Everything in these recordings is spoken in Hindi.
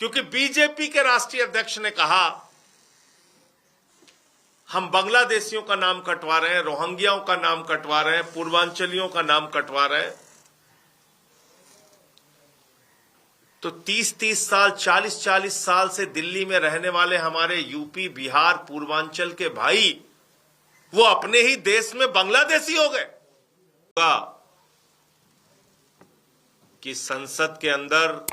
क्योंकि बीजेपी के राष्ट्रीय अध्यक्ष ने कहा हम बांग्लादेशियों का नाम कटवा रहे हैं, रोहिंग्याओं का नाम कटवा रहे हैं, पूर्वांचलियों का नाम कटवा रहे हैं, तो 30-30 साल 40-40 साल से दिल्ली में रहने वाले हमारे यूपी बिहार पूर्वांचल के भाई वो अपने ही देश में बांग्लादेशी हो गए। कि संसद के अंदर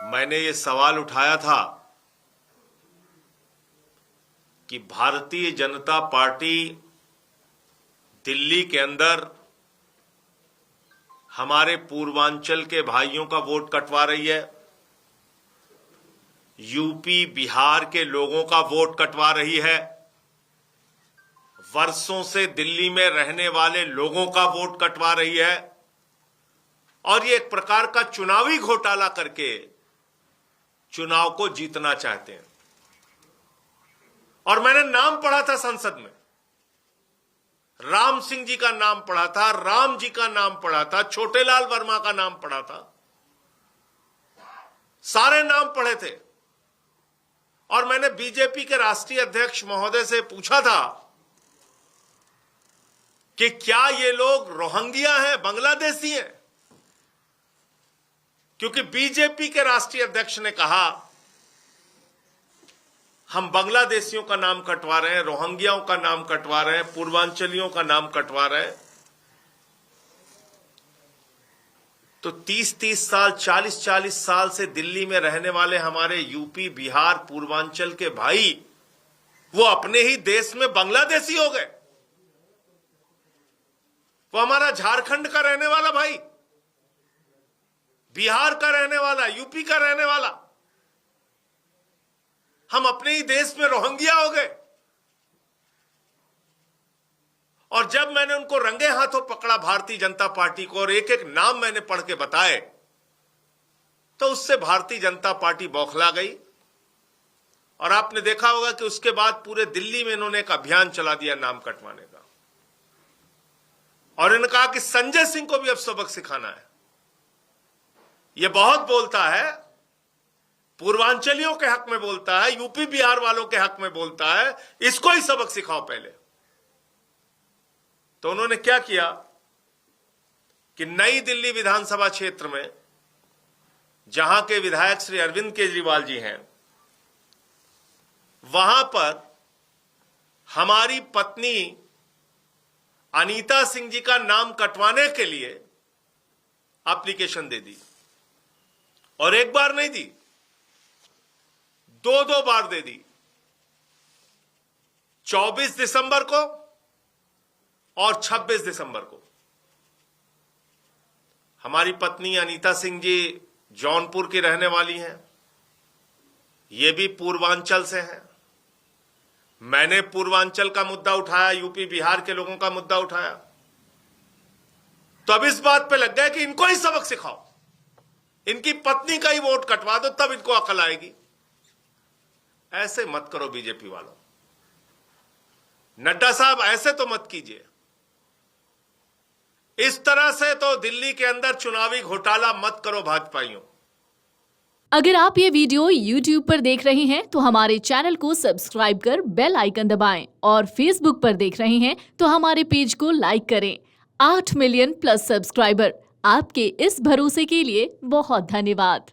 मैंने ये सवाल उठाया था कि भारतीय जनता पार्टी दिल्ली के अंदर हमारे पूर्वांचल के भाइयों का वोट कटवा रही है, यूपी बिहार के लोगों का वोट कटवा रही है, वर्षों से दिल्ली में रहने वाले लोगों का वोट कटवा रही है, और ये एक प्रकार का चुनावी घोटाला करके चुनाव को जीतना चाहते हैं। और मैंने नाम पढ़ा था संसद में, राम सिंह जी का नाम पढ़ा था, राम जी का नाम पढ़ा था, छोटेलाल वर्मा का नाम पढ़ा था, सारे नाम पढ़े थे। और मैंने बीजेपी के राष्ट्रीय अध्यक्ष महोदय से पूछा था कि क्या ये लोग रोहिंग्या हैं, बांग्लादेशी हैं? क्योंकि बीजेपी के राष्ट्रीय अध्यक्ष ने कहा हम बांग्लादेशियों का नाम कटवा रहे हैं, रोहिंग्याओं का नाम कटवा रहे हैं, पूर्वांचलियों का नाम कटवा रहे हैं, तो 30-30 साल 40-40 साल से दिल्ली में रहने वाले हमारे यूपी बिहार पूर्वांचल के भाई वो अपने ही देश में बांग्लादेशी हो गए। वो हमारा झारखंड का रहने वाला भाई, बिहार का रहने वाला, यूपी का रहने वाला, हम अपने ही देश में रोहिंग्या हो गए। और जब मैंने उनको रंगे हाथों पकड़ा भारतीय जनता पार्टी को और एक एक नाम मैंने पढ़ के बताए, तो उससे भारतीय जनता पार्टी बौखला गई। और आपने देखा होगा कि उसके बाद पूरे दिल्ली में इन्होंने एक अभियान चला दिया नाम कटवाने का, और इन्होंने कहा कि संजय सिंह को भी अब सबक सिखाना है। यह बहुत बोलता है, पूर्वांचलियों के हक में बोलता है, यूपी बिहार वालों के हक में बोलता है, इसको ही सबक सिखाओ पहले। तो उन्होंने क्या किया कि नई दिल्ली विधानसभा क्षेत्र में जहां के विधायक श्री अरविंद केजरीवाल जी हैं, वहां पर हमारी पत्नी अनीता सिंह जी का नाम कटवाने के लिए एप्लीकेशन दे दी, और एक बार नहीं दी, 2 बार दे दी, 24 दिसंबर को और 26 दिसंबर को। हमारी पत्नी अनीता सिंह जी जौनपुर की रहने वाली हैं, ये भी पूर्वांचल से हैं। मैंने पूर्वांचल का मुद्दा उठाया, यूपी बिहार के लोगों का मुद्दा उठाया, तो अब इस बात पे लग गया कि इनको ही सबक सिखाओ, इनकी पत्नी का ही वोट कटवा दो, तब इनको अकल आएगी। ऐसे मत करो बीजेपी वालों, नड्डा साहब ऐसे तो मत कीजिए। इस तरह से तो दिल्ली के अंदर चुनावी घोटाला मत करो भाजपाइयों। अगर आप ये वीडियो YouTube पर देख रहे हैं तो हमारे चैनल को सब्सक्राइब कर बेल आइकन दबाएं, और Facebook पर देख रहे हैं तो हमारे पेज को लाइक करें। 8 मिलियन प्लस सब्सक्राइबर, आपके इस भरोसे के लिए बहुत धन्यवाद।